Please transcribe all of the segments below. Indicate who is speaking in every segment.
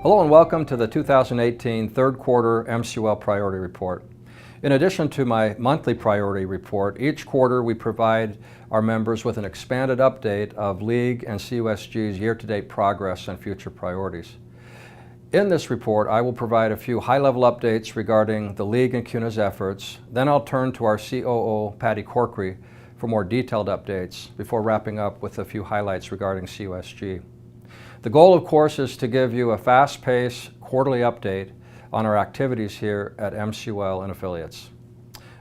Speaker 1: Hello and welcome to the 2018 third quarter MCUL priority report. In addition to my monthly priority report, each quarter we provide our members with an expanded update of League and CUSG's year-to-date progress and future priorities. In this report, I will provide a few high-level updates regarding the League and CUNA's efforts. Then I'll turn to our COO, Patty Corkery, for more detailed updates before wrapping up with a few highlights regarding CUSG. The goal, of course, is to give you a fast-paced quarterly update on our activities here at MCUL and affiliates.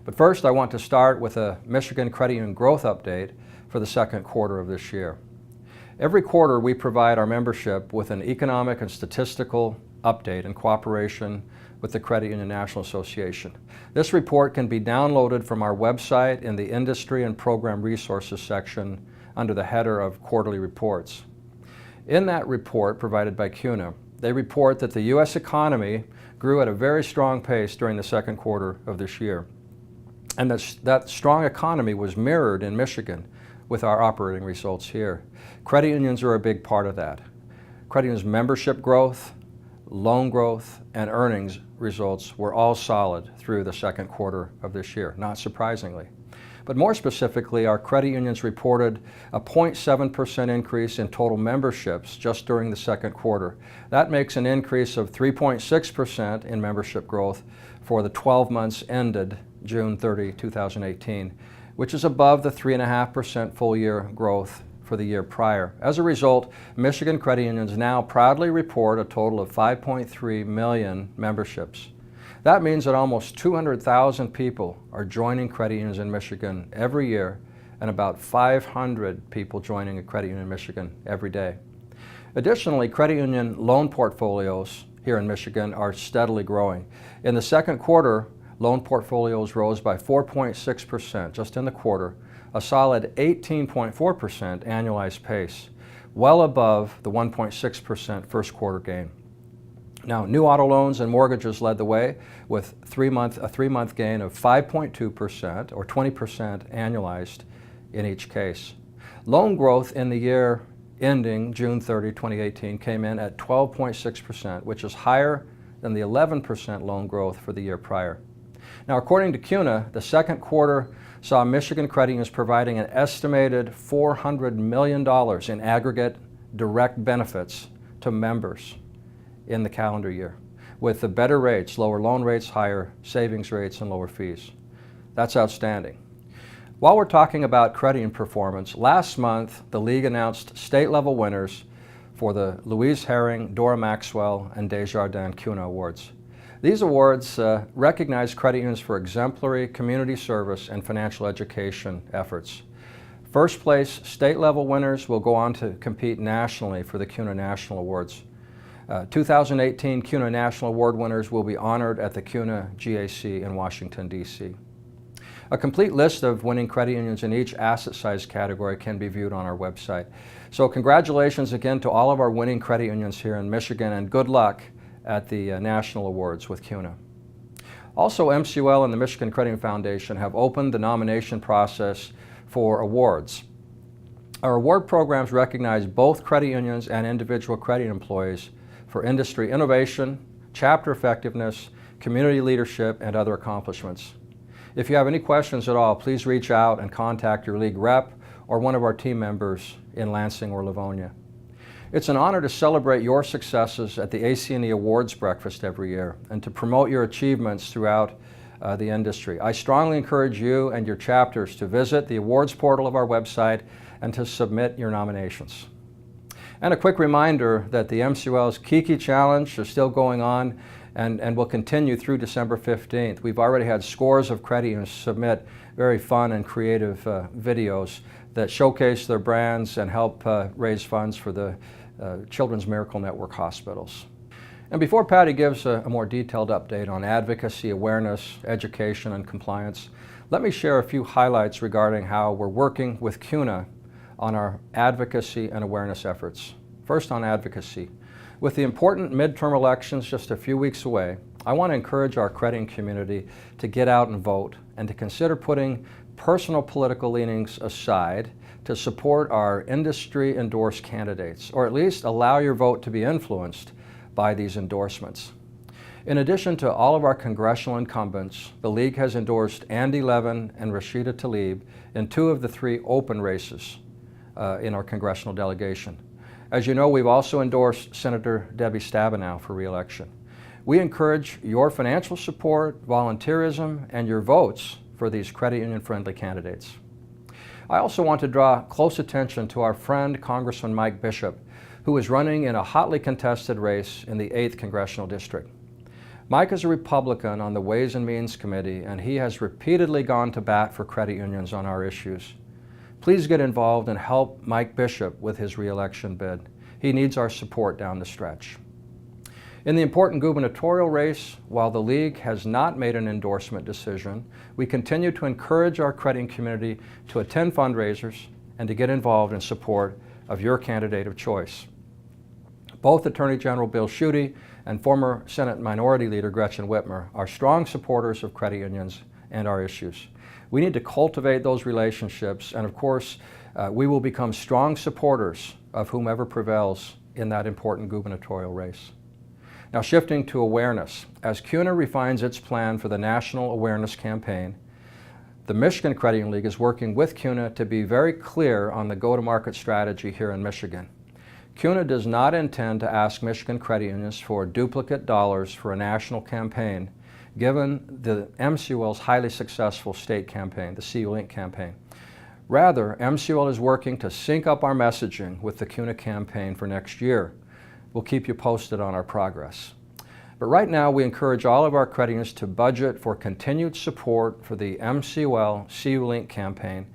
Speaker 1: But first, I want to start with a Michigan Credit Union growth update for the second quarter of this year. Every quarter, we provide our membership with an economic and statistical update in cooperation with the Credit Union National Association. This report can be downloaded from our website in the Industry and Program Resources section under the header of Quarterly Reports. In that report provided by CUNA, they report that the U.S. economy grew at a very strong pace during the second quarter of this year. And that strong economy was mirrored in Michigan with our operating results here. Credit unions are a big part of that. Credit unions' membership growth, loan growth, and earnings results were all solid through the second quarter of this year, not surprisingly. But more specifically, our credit unions reported a 0.7% increase in total memberships just during the second quarter. That makes an increase of 3.6% in membership growth for the 12 months ended June 30, 2018, which is above the 3.5% full-year growth for the year prior. As a result, Michigan credit unions now proudly report a total of 5.3 million memberships. That means that almost 200,000 people are joining credit unions in Michigan every year, and about 500 people joining a credit union in Michigan every day. Additionally, credit union loan portfolios here in Michigan are steadily growing. In the second quarter, loan portfolios rose by 4.6% just in the quarter, a solid 18.4% annualized pace, well above the 1.6% first quarter gain. Now, new auto loans and mortgages led the way with a three-month gain of 5.2% or 20% annualized in each case. Loan growth in the year ending June 30, 2018 came in at 12.6%, which is higher than the 11% loan growth for the year prior. Now, according to CUNA, the second quarter saw Michigan credit unions providing an estimated $400 million in aggregate direct benefits to members in the calendar year, with the better rates, lower loan rates, higher savings rates, and lower fees. That's outstanding. While we're talking about credit union performance, last month the League announced state-level winners for the Louise Herring, Dora Maxwell, and Desjardins CUNA Awards. These awards recognize credit unions for exemplary community service and financial education efforts. First place state-level winners will go on to compete nationally for the CUNA National Awards. 2018 CUNA National Award winners will be honored at the CUNA GAC in Washington, D.C. A complete list of winning credit unions in each asset size category can be viewed on our website. So congratulations again to all of our winning credit unions here in Michigan, and good luck at the National Awards with CUNA. Also, MCUL and the Michigan Credit Union Foundation have opened the nomination process for awards. Our award programs recognize both credit unions and individual credit employees for industry innovation, chapter effectiveness, community leadership, and other accomplishments. If you have any questions at all, please reach out and contact your League rep or one of our team members in Lansing or Livonia. It's an honor to celebrate your successes at the AC&E Awards Breakfast every year and to promote your achievements throughout the industry. I strongly encourage you and your chapters to visit the awards portal of our website and to submit your nominations. And a quick reminder that the MCUL's Kiki Challenge is still going on and will continue through December 15th. We've already had scores of credit unions submit very fun and creative videos that showcase their brands and help raise funds for the Children's Miracle Network hospitals. And before Patty gives a more detailed update on advocacy, awareness, education, and compliance, let me share a few highlights regarding how we're working with CUNA on our advocacy and awareness efforts. First, on advocacy. With the important midterm elections just a few weeks away, I want to encourage our credit union community to get out and vote and to consider putting personal political leanings aside to support our industry-endorsed candidates, or at least allow your vote to be influenced by these endorsements. In addition to all of our congressional incumbents, the League has endorsed Andy Levin and Rashida Tlaib in 2 of the 3 open races in our congressional delegation. As you know, we've also endorsed Senator Debbie Stabenow for re-election. We encourage your financial support, volunteerism, and your votes for these credit union-friendly candidates. I also want to draw close attention to our friend Congressman Mike Bishop, who is running in a hotly contested race in the 8th Congressional District. Mike is a Republican on the Ways and Means Committee, and he has repeatedly gone to bat for credit unions on our issues. Please get involved and help Mike Bishop with his re-election bid. He needs our support down the stretch. In the important gubernatorial race, while the League has not made an endorsement decision, we continue to encourage our credit union community to attend fundraisers and to get involved in support of your candidate of choice. Both Attorney General Bill Schuette and former Senate Minority Leader Gretchen Whitmer are strong supporters of credit unions and our issues. We need to cultivate those relationships, and of course, we will become strong supporters of whomever prevails in that important gubernatorial race. Now, shifting to awareness. As CUNA refines its plan for the National Awareness Campaign, the Michigan Credit Union League is working with CUNA to be very clear on the go-to-market strategy here in Michigan. CUNA does not intend to ask Michigan credit unions for duplicate dollars for a national campaign, given the MCUL's highly successful state campaign, the CU Link campaign. Rather, MCUL is working to sync up our messaging with the CUNA campaign for next year. We'll keep you posted on our progress. But right now, we encourage all of our credit unions to budget for continued support for the MCUL CU Link campaign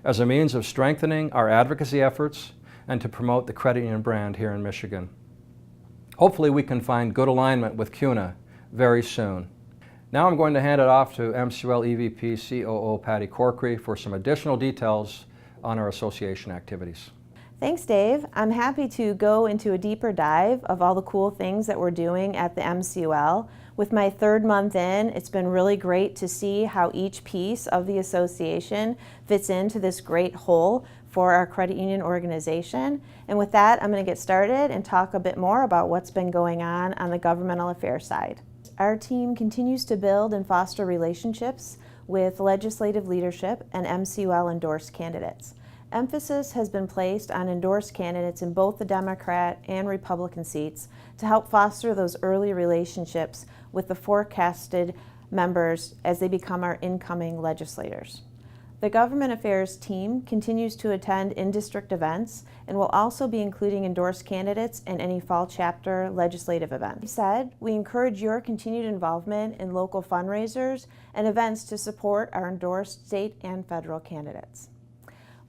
Speaker 1: as a means of strengthening our advocacy efforts and to promote the credit union brand here in Michigan. Hopefully, we can find good alignment with CUNA very soon. Now I'm going to hand it off to MCUL EVP COO Patty Corkery for some additional details on our association activities.
Speaker 2: Thanks, Dave. I'm happy to go into a deeper dive of all the cool things that we're doing at the MCUL. With my 3rd month in, it's been really great to see how each piece of the association fits into this great whole for our credit union organization. And with that, I'm going to get started and talk a bit more about what's been going on the governmental affairs side. Our team continues to build and foster relationships with legislative leadership and MCUL endorsed candidates. Emphasis has been placed on endorsed candidates in both the Democrat and Republican seats to help foster those early relationships with the forecasted members as they become our incoming legislators. The Government Affairs team continues to attend in-district events and will also be including endorsed candidates in any fall chapter legislative events. That said, we encourage your continued involvement in local fundraisers and events to support our endorsed state and federal candidates.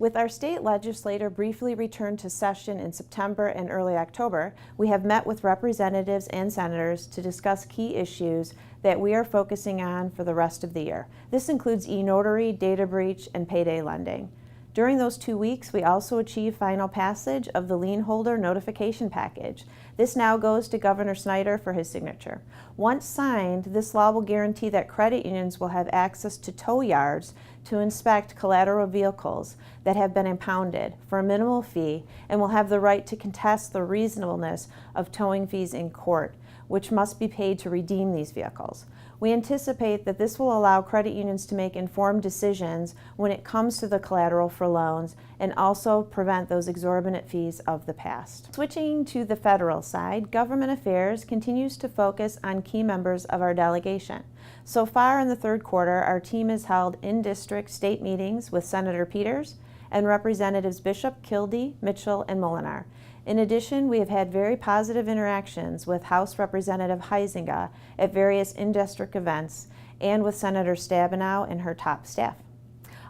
Speaker 2: With our state legislature briefly returned to session in September and early October, we have met with representatives and senators to discuss key issues that we are focusing on for the rest of the year. This includes e-notary, data breach, and payday lending. During those 2 weeks, we also achieved final passage of the lien holder notification package. This now goes to Governor Snyder for his signature. Once signed, this law will guarantee that credit unions will have access to tow yards to inspect collateral vehicles that have been impounded for a minimal fee and will have the right to contest the reasonableness of towing fees in court, which must be paid to redeem these vehicles. We anticipate that this will allow credit unions to make informed decisions when it comes to the collateral for loans and also prevent those exorbitant fees of the past. Switching to the federal side, Government Affairs continues to focus on key members of our delegation. So far in the 3rd quarter, our team has held in-district state meetings with Senator Peters and Representatives Bishop, Kildee, Mitchell, and Molinar. In addition, we have had very positive interactions with House Representative Huizenga at various in-district events and with Senator Stabenow and her top staff.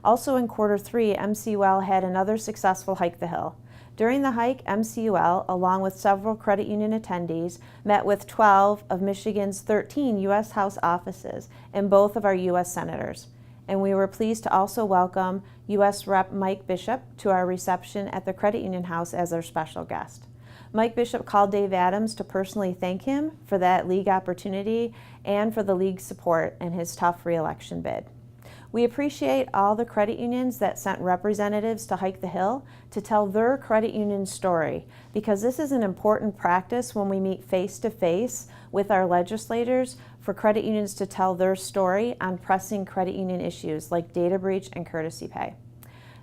Speaker 2: Also in quarter 3, MCUL had another successful hike the hill. During the hike, MCUL, along with several credit union attendees, met with 12 of Michigan's 13 U.S. House offices and both of our U.S. senators. And we were pleased to also welcome U.S. Rep. Mike Bishop to our reception at the Credit Union House as our special guest. Mike Bishop called Dave Adams to personally thank him for that league opportunity and for the league's support in his tough re-election bid. We appreciate all the credit unions that sent representatives to hike the Hill to tell their credit union story, because this is an important practice when we meet face-to-face with our legislators for credit unions to tell their story on pressing credit union issues like data breach and courtesy pay.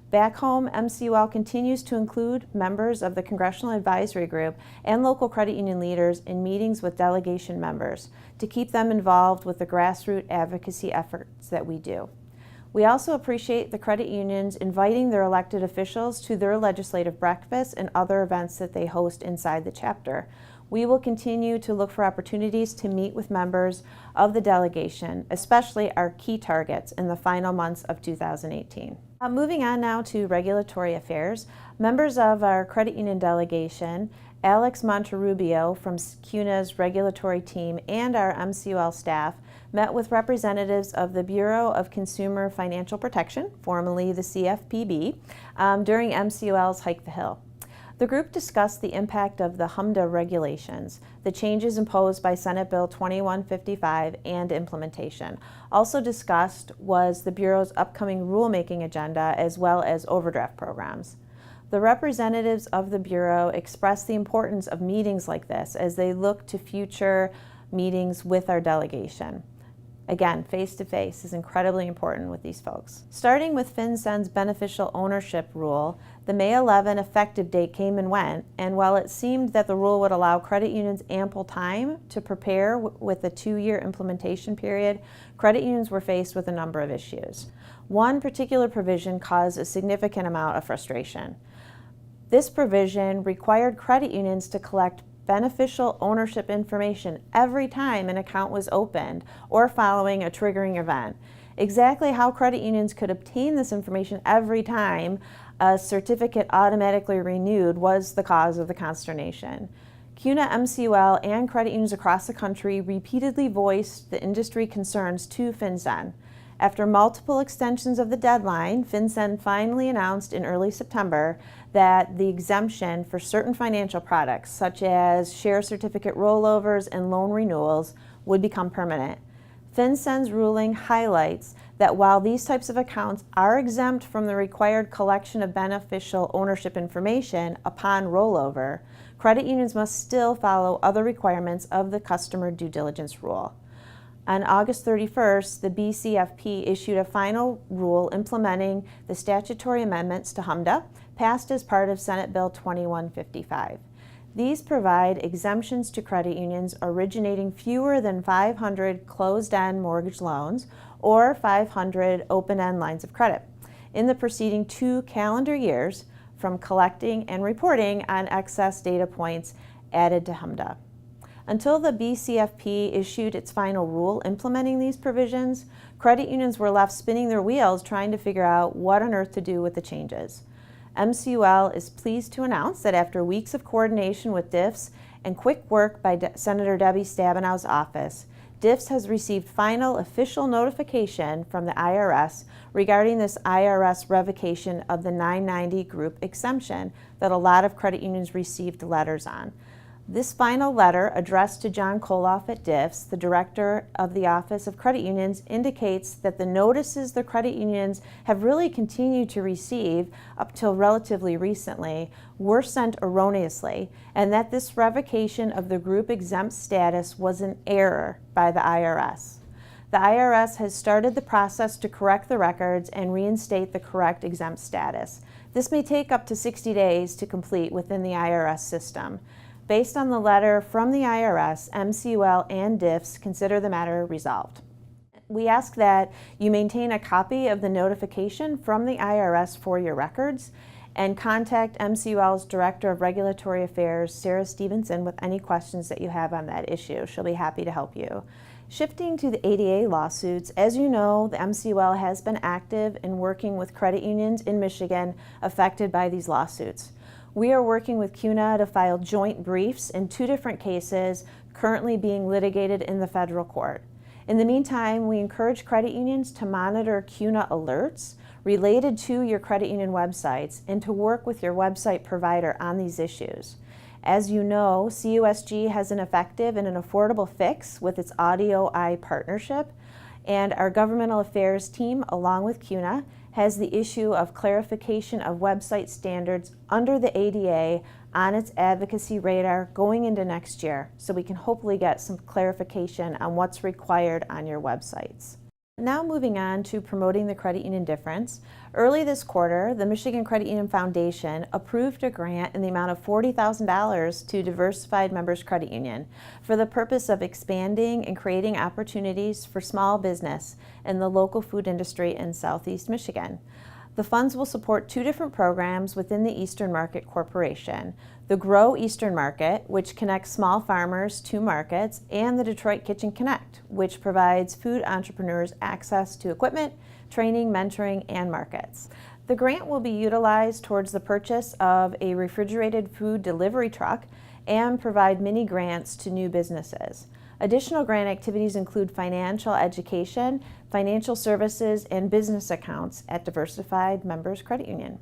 Speaker 2: Back home, MCUL continues to include members of the Congressional Advisory Group and local credit union leaders in meetings with delegation members to keep them involved with the grassroots advocacy efforts that we do. We also appreciate the credit unions inviting their elected officials to their legislative breakfasts and other events that they host inside the chapter. We will continue to look for opportunities to meet with members of the delegation, especially our key targets in the final months of 2018. Moving on now to regulatory affairs, members of our credit union delegation, Alex Monterrubio from CUNA's regulatory team and our MCUL staff met with representatives of the Bureau of Consumer Financial Protection, formerly the CFPB, during MCUL's Hike the Hill. The group discussed the impact of the HMDA regulations, the changes imposed by Senate Bill 2155, and implementation. Also discussed was the Bureau's upcoming rulemaking agenda as well as overdraft programs. The representatives of the Bureau expressed the importance of meetings like this as they look to future meetings with our delegation. Again, face-to-face is incredibly important with these folks. Starting with FinCEN's beneficial ownership rule, the May 11 effective date came and went, and while it seemed that the rule would allow credit unions ample time to prepare with a 2-year implementation period, credit unions were faced with a number of issues. One particular provision caused a significant amount of frustration. This provision required credit unions to collect beneficial ownership information every time an account was opened or following a triggering event. Exactly how credit unions could obtain this information every time a certificate automatically renewed was the cause of the consternation. CUNA, MCUL, and credit unions across the country repeatedly voiced the industry concerns to FinCEN. After multiple extensions of the deadline, FinCEN finally announced in early September that the exemption for certain financial products, such as share certificate rollovers and loan renewals, would become permanent. FinCEN's ruling highlights that while these types of accounts are exempt from the required collection of beneficial ownership information upon rollover, credit unions must still follow other requirements of the customer due diligence rule. On August 31st, the BCFP issued a final rule implementing the statutory amendments to HMDA, passed as part of Senate Bill 2155. These provide exemptions to credit unions originating fewer than 500 closed-end mortgage loans or 500 open-end lines of credit in the preceding 2 calendar years from collecting and reporting on excess data points added to HMDA. Until the BCFP issued its final rule implementing these provisions, credit unions were left spinning their wheels trying to figure out what on earth to do with the changes. MCUL is pleased to announce that after weeks of coordination with DIFS and quick work by Senator Debbie Stabenow's office, DIFS has received final official notification from the IRS regarding this IRS revocation of the 990 group exemption that a lot of credit unions received letters on. This final letter, addressed to John Koloff at DIFS, the director of the Office of Credit Unions, indicates that the notices the credit unions have really continued to receive up till relatively recently were sent erroneously, and that this revocation of the group exempt status was an error by the IRS. The IRS has started the process to correct the records and reinstate the correct exempt status. This may take up to 60 days to complete within the IRS system. Based on the letter from the IRS, MCUL and DIFS consider the matter resolved. We ask that you maintain a copy of the notification from the IRS for your records and contact MCUL's Director of Regulatory Affairs, Sarah Stevenson, with any questions that you have on that issue. She'll be happy to help you. Shifting to the ADA lawsuits, as you know, the MCUL has been active in working with credit unions in Michigan affected by these lawsuits. We are working with CUNA to file joint briefs in 2 different cases currently being litigated in the federal court. In the meantime, we encourage credit unions to monitor CUNA alerts related to your credit union websites and to work with your website provider on these issues. As you know, CUSG has an effective and an affordable fix with its Audio Eye partnership, and our governmental affairs team, along with CUNA, has the issue of clarification of website standards under the ADA on its advocacy radar going into next year, so we can hopefully get some clarification on what's required on your websites. Now moving on to promoting the credit union difference. Early this quarter, the Michigan Credit Union Foundation approved a grant in the amount of $40,000 to Diversified Members Credit Union for the purpose of expanding and creating opportunities for small business in the local food industry in Southeast Michigan. The funds will support two different programs within the Eastern Market Corporation: the Grow Eastern Market, which connects small farmers to markets, and the Detroit Kitchen Connect, which provides food entrepreneurs access to equipment, training, mentoring, and markets. The grant will be utilized towards the purchase of a refrigerated food delivery truck and provide mini grants to new businesses. Additional grant activities include financial education, financial services, and business accounts at Diversified Members Credit Union.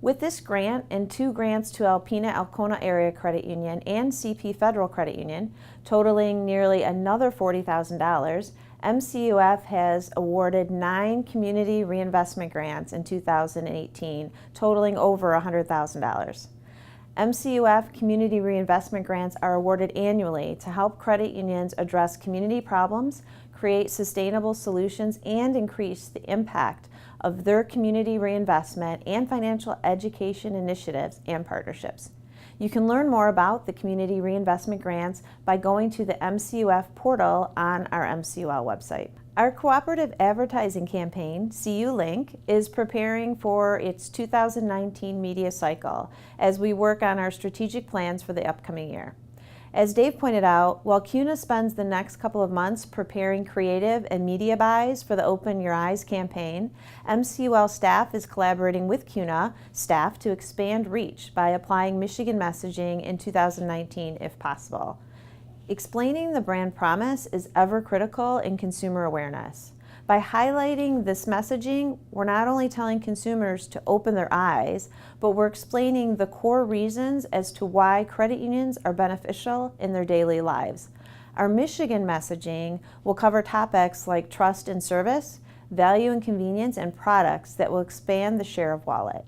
Speaker 2: With this grant and two grants to Alpena-Alcona Area Credit Union and CP Federal Credit Union, totaling nearly another $40,000, MCUF has awarded 9 community reinvestment grants in 2018, totaling over $100,000. MCUF community reinvestment grants are awarded annually to help credit unions address community problems, create sustainable solutions, and increase the impact of their community reinvestment and financial education initiatives and partnerships. You can learn more about the community reinvestment grants by going to the MCUF portal on our MCUL website. Our cooperative advertising campaign, CU Link, is preparing for its 2019 media cycle as we work on our strategic plans for the upcoming year. As Dave pointed out, while CUNA spends the next couple of months preparing creative and media buys for the Open Your Eyes campaign, MCUL staff is collaborating with CUNA staff to expand reach by applying Michigan messaging in 2019 if possible. Explaining the brand promise is ever critical in consumer awareness. By highlighting this messaging, we're not only telling consumers to open their eyes, but we're explaining the core reasons as to why credit unions are beneficial in their daily lives. Our Michigan messaging will cover topics like trust and service, value and convenience, and products that will expand the share of wallet.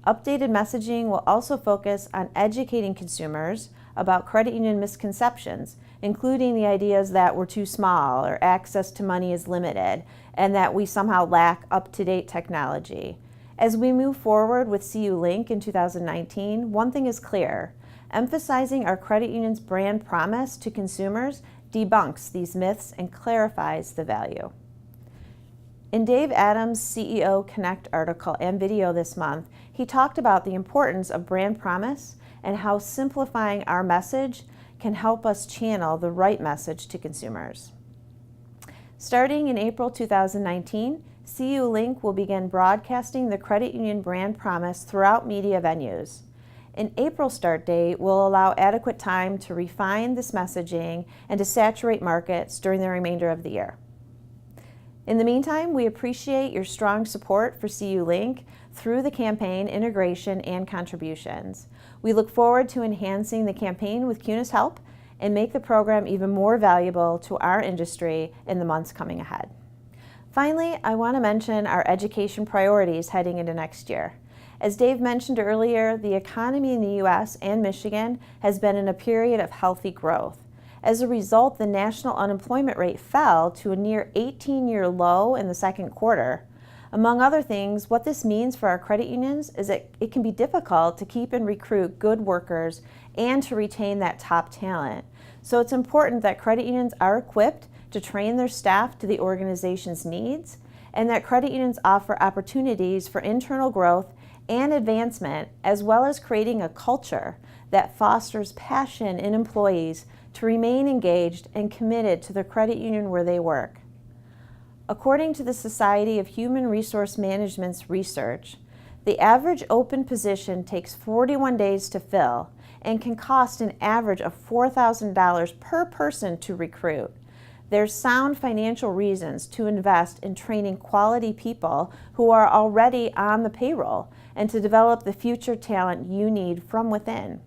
Speaker 2: Updated messaging will also focus on educating consumers about credit union misconceptions, including the ideas that we're too small or access to money is limited, and that we somehow lack up-to-date technology. As we move forward with CU Link in 2019, one thing is clear: emphasizing our credit union's brand promise to consumers debunks these myths and clarifies the value. In Dave Adams' CEO Connect article and video this month, he talked about the importance of brand promise and how simplifying our message can help us channel the right message to consumers. Starting in April 2019, CU Link will begin broadcasting the credit union brand promise throughout media venues. An April start date will allow adequate time to refine this messaging and to saturate markets during the remainder of the year. In the meantime, we appreciate your strong support for CU Link through the campaign, integration, and contributions. We look forward to enhancing the campaign with CUNA's help and make the program even more valuable to our industry in the months coming ahead. Finally, I want to mention our education priorities heading into next year. As Dave mentioned earlier, the economy in the U.S. and Michigan has been in a period of healthy growth. As a result, the national unemployment rate fell to a near 18-year low in the second quarter. Among other things, what this means for our credit unions is that it can be difficult to keep and recruit good workers and to retain that top talent. So it's important that credit unions are equipped to train their staff to the organization's needs, and that credit unions offer opportunities for internal growth and advancement, as well as creating a culture that fosters passion in employees to remain engaged and committed to the credit union where they work. According to the Society of Human Resource Management's research, the average open position takes 41 days to fill and can cost an average of $4,000 per person to recruit. There's sound financial reasons to invest in training quality people who are already on the payroll and to develop the future talent you need from within.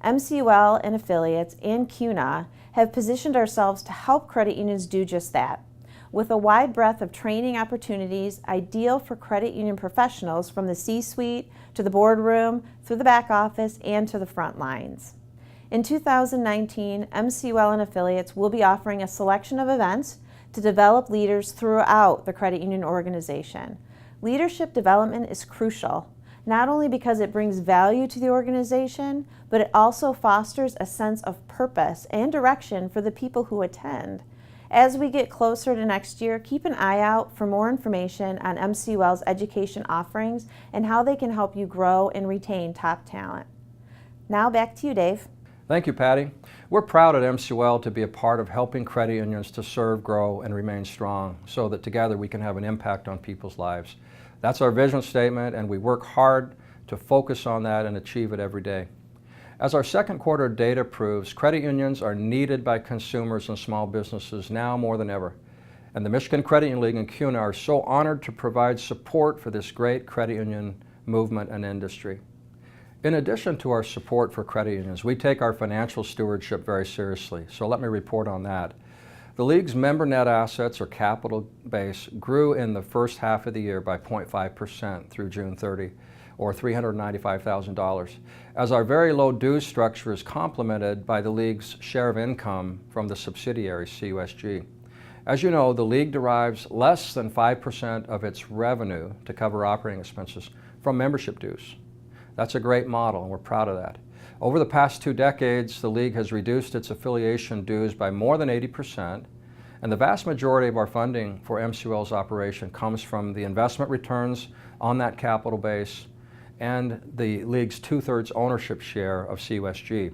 Speaker 2: MCUL and affiliates and CUNA have positioned ourselves to help credit unions do just that. with a wide breadth of training opportunities ideal for credit union professionals from the C-suite to the boardroom, through the back office, and to the front lines. In 2019, MCUL and affiliates will be offering a selection of events to develop leaders throughout the credit union organization. Leadership development is crucial, not only because it brings value to the organization, but it also fosters a sense of purpose and direction for the people who attend. As we get closer to next year, keep an eye out for more information on MCUL's education offerings and how they can help you grow and retain top talent. Now back to you, Dave.
Speaker 1: Thank you, Patty. We're proud at MCUL to be a part of helping credit unions to serve, grow, and remain strong so that together we can have an impact on people's lives. That's our vision statement, and we work hard to focus on that and achieve it every day. As our second quarter data proves, credit unions are needed by consumers and small businesses now more than ever. And the Michigan Credit Union League and CUNA are so honored to provide support for this great credit union movement and industry. In addition to our support for credit unions, we take our financial stewardship very seriously, so let me report on that. The League's member net assets, or capital base, grew in the first half of the year by 0.5% through June 30, or $395,000, as our very low dues structure is complemented by the League's share of income from the subsidiary CUSG. As you know, the League derives less than 5% of its revenue to cover operating expenses from membership dues. That's a great model, and we're proud of that. Over the past 2 decades, the League has reduced its affiliation dues by more than 80%, and the vast majority of our funding for MCUL's operation comes from the investment returns on that capital base and the League's 2/3 ownership share of CUSG.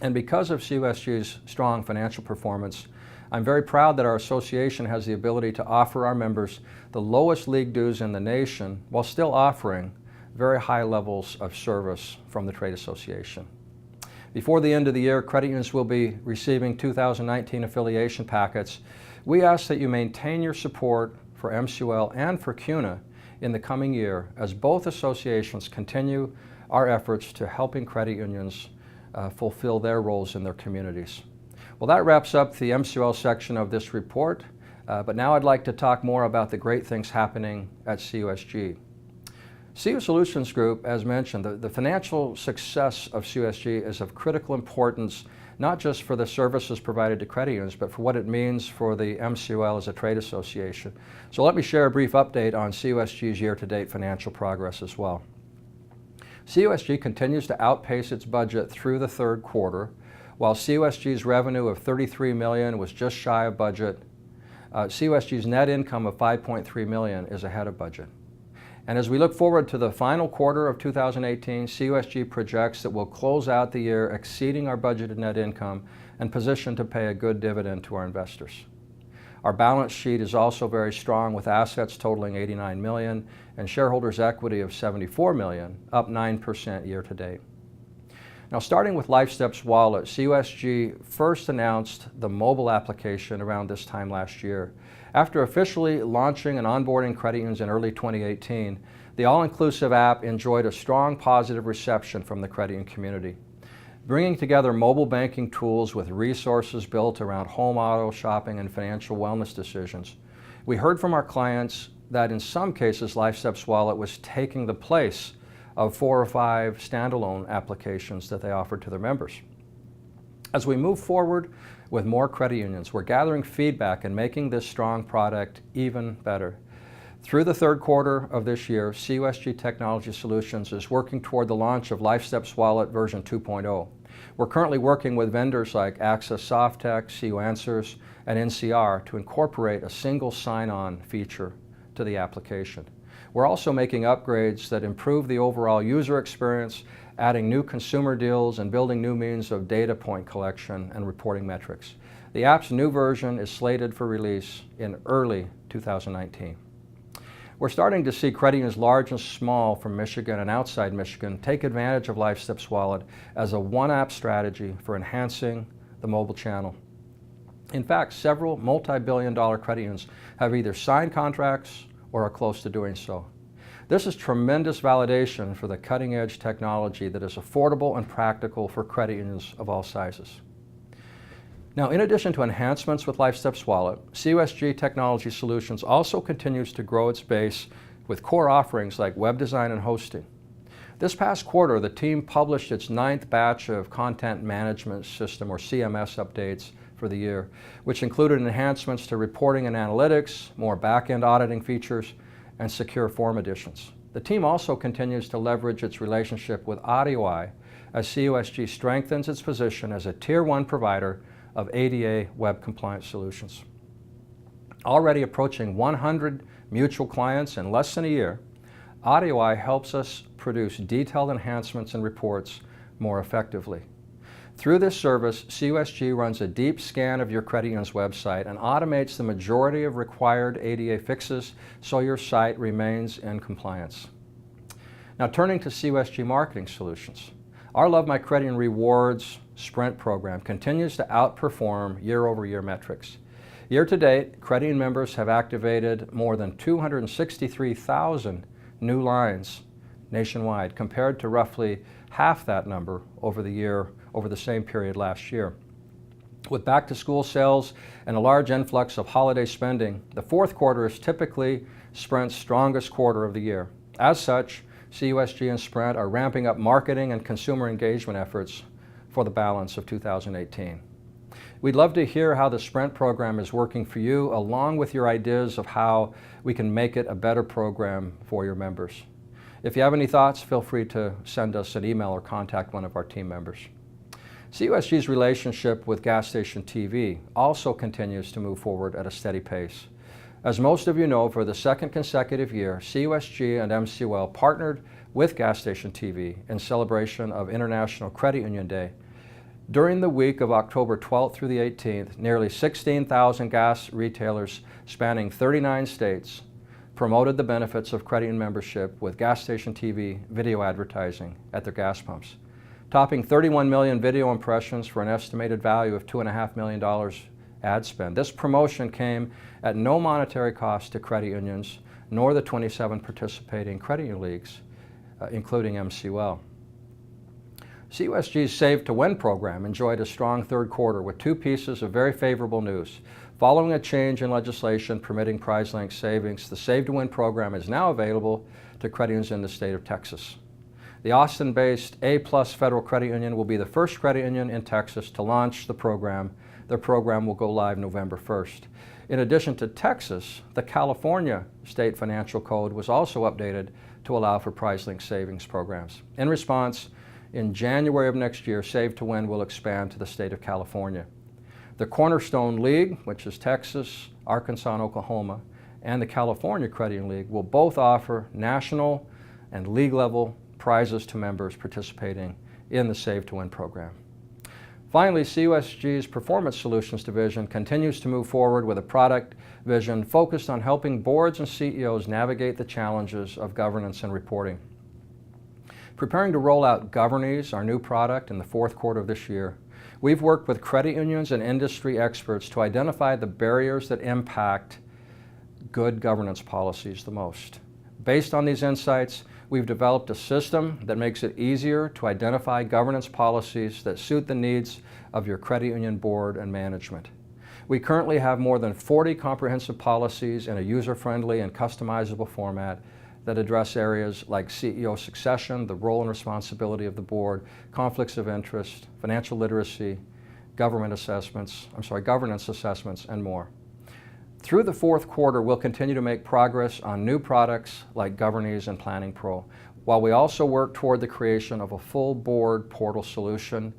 Speaker 1: And because of CUSG's strong financial performance, I'm very proud that our association has the ability to offer our members the lowest League dues in the nation while still offering very high levels of service from the trade association. Before the end of the year, credit unions will be receiving 2019 affiliation packets. We ask that you maintain your support for MCUL and for CUNA in the coming year as both associations continue our efforts to helping credit unions fulfill their roles in their communities. Well, that wraps up the MCUL section of this report, but now I'd like to talk more about the great things happening at CUSG. CU Solutions Group, as mentioned, the financial success of CUSG is of critical importance, not just for the services provided to credit unions, but for what it means for the MCUL as a trade association. So let me share a brief update on CUSG's year-to-date financial progress as well. CUSG continues to outpace its budget through the third quarter. While CUSG's revenue of $33 million was just shy of budget, CUSG's net income of $5.3 million is ahead of budget. And as we look forward to the final quarter of 2018, CUSG projects that we'll close out the year exceeding our budgeted net income and positioned to pay a good dividend to our investors. Our balance sheet is also very strong, with assets totaling $89 million and shareholders' equity of $74 million, up 9% year to date. Now, starting with LifeSteps Wallet, CUSG first announced the mobile application around this time last year. After officially launching and onboarding credit unions in early 2018, the all-inclusive app enjoyed a strong positive reception from the credit union community. Bringing together mobile banking tools with resources built around home auto shopping and financial wellness decisions, we heard from our clients that in some cases LifeSteps Wallet was taking the place of 4 or 5 standalone applications that they offered to their members. As we move forward with more credit unions, we're gathering feedback and making this strong product even better. Through the third quarter of this year, CUSG Technology Solutions is working toward the launch of LifeSteps Wallet version 2.0. We're currently working with vendors like Access Softtech, CU Answers, and NCR to incorporate a single sign-on feature to the application. We're also making upgrades that improve the overall user experience, adding new consumer deals and building new means of data point collection and reporting metrics. The app's new version is slated for release in early 2019. We're starting to see credit unions large and small from Michigan and outside Michigan take advantage of LifeSteps Wallet as a one-app strategy for enhancing the mobile channel. In fact, several multi-billion-dollar credit unions have either signed contracts or are close to doing so. This is tremendous validation for the cutting-edge technology that is affordable and practical for credit unions of all sizes. Now, in addition to enhancements with LifeSteps Wallet, CUSG Technology Solutions also continues to grow its base with core offerings like web design and hosting. This past quarter, the team published its 9th batch of Content Management System, or CMS, updates for the year, which included enhancements to reporting and analytics, more back-end auditing features, and secure form additions. The team also continues to leverage its relationship with AudioEye as CUSG strengthens its position as a Tier 1 provider of ADA web compliance solutions. Already approaching 100 mutual clients in less than a year, AudioEye helps us produce detailed enhancements and reports more effectively. Through this service, CUSG runs a deep scan of your credit union's website and automates the majority of required ADA fixes so your site remains in compliance. Now, turning to CUSG Marketing Solutions. Our Love My Credit Union Rewards Sprint program continues to outperform year-over-year metrics. Year to date, credit union members have activated more than 263,000 new lines nationwide, compared to roughly half that number over the same period last year. With back-to-school sales and a large influx of holiday spending, the fourth quarter is typically Sprint's strongest quarter of the year. As such, CUSG and Sprint are ramping up marketing and consumer engagement efforts for the balance of 2018. We'd love to hear how the Sprint program is working for you, along with your ideas of how we can make it a better program for your members. If you have any thoughts, feel free to send us an email or contact one of our team members. CUSG's relationship with Gas Station TV also continues to move forward at a steady pace. As most of you know, for the second consecutive year, CUSG and MCUL partnered with Gas Station TV in celebration of International Credit Union Day. During the week of October 12th through the 18th, nearly 16,000 gas retailers spanning 39 states promoted the benefits of credit union membership with Gas Station TV video advertising at their gas pumps, topping 31 million video impressions for an estimated value of $2.5 million ad spend. This promotion came at no monetary cost to credit unions, nor the 27 participating credit union leagues, including MCUL. CUSG's Save to Win program enjoyed a strong third quarter with two pieces of very favorable news. Following a change in legislation permitting prize-linked savings, the Save to Win program is now available to credit unions in the state of Texas. The Austin-based A-Plus Federal Credit Union will be the first credit union in Texas to launch the program. The program will go live November 1st. In addition to Texas, the California State Financial Code was also updated to allow for prize-linked savings programs. In response, in January of next year, Save to Win will expand to the state of California. The Cornerstone League, which is Texas, Arkansas, and Oklahoma, and the California Credit Union League will both offer national and league-level prizes to members participating in the Save to Win program. Finally, CUSG's Performance Solutions division continues to move forward with a product vision focused on helping boards and CEOs navigate the challenges of governance and reporting. Preparing to roll out Governese, our new product, in the fourth quarter of this year, we've worked with credit unions and industry experts to identify the barriers that impact good governance policies the most. Based on these insights, we've developed a system that makes it easier to identify governance policies that suit the needs of your credit union board and management. We currently have more than 40 comprehensive policies in a user-friendly and customizable format that address areas like CEO succession, the role and responsibility of the board, conflicts of interest, financial literacy, governance assessments, and more. Through the fourth quarter, we'll continue to make progress on new products like Governese and Planning Pro, while we also work toward the creation of a full board portal solution.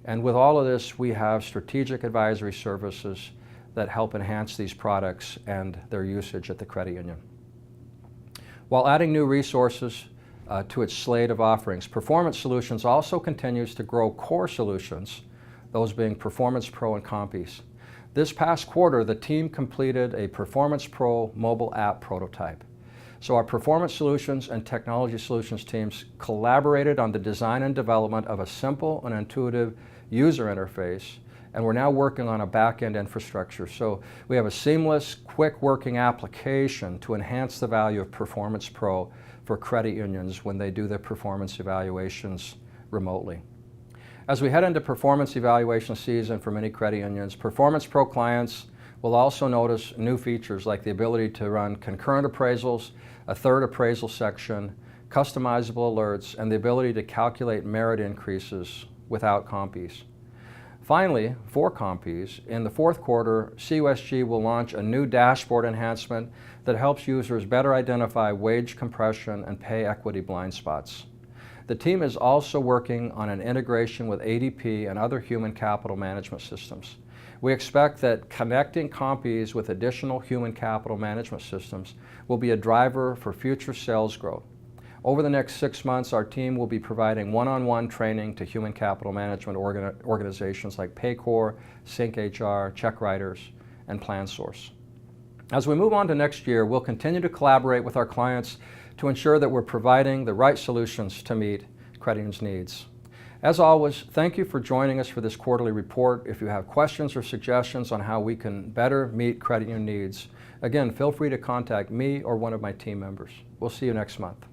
Speaker 1: And with all of this, we have strategic advisory services that help enhance these products and their usage at the credit union. While adding new resources to its slate of offerings, Performance Solutions also continues to grow core solutions, those being Performance Pro and Compies. This past quarter, the team completed a Performance Pro mobile app prototype. So our Performance Solutions and Technology Solutions teams collaborated on the design and development of a simple and intuitive user interface, and we're now working on a back-end infrastructure. So we have a seamless, quick working application to enhance the value of Performance Pro for credit unions when they do their performance evaluations remotely. As we head into performance evaluation season for many credit unions, Performance Pro clients will also notice new features like the ability to run concurrent appraisals, a third appraisal section, customizable alerts, and the ability to calculate merit increases without compies. Finally, for compies, in the fourth quarter, CUSG will launch a new dashboard enhancement that helps users better identify wage compression and pay equity blind spots. The team is also working on an integration with ADP and other human capital management systems. We expect that connecting compies with additional human capital management systems will be a driver for future sales growth. Over the next 6 months, our team will be providing one-on-one training to human capital management organizations like Paycor, SyncHR, CheckWriters, and PlanSource. As we move on to next year, we'll continue to collaborate with our clients to ensure that we're providing the right solutions to meet credit unions' needs. As always, thank you for joining us for this quarterly report. If you have questions or suggestions on how we can better meet credit union needs, again, feel free to contact me or one of my team members. We'll see you next month.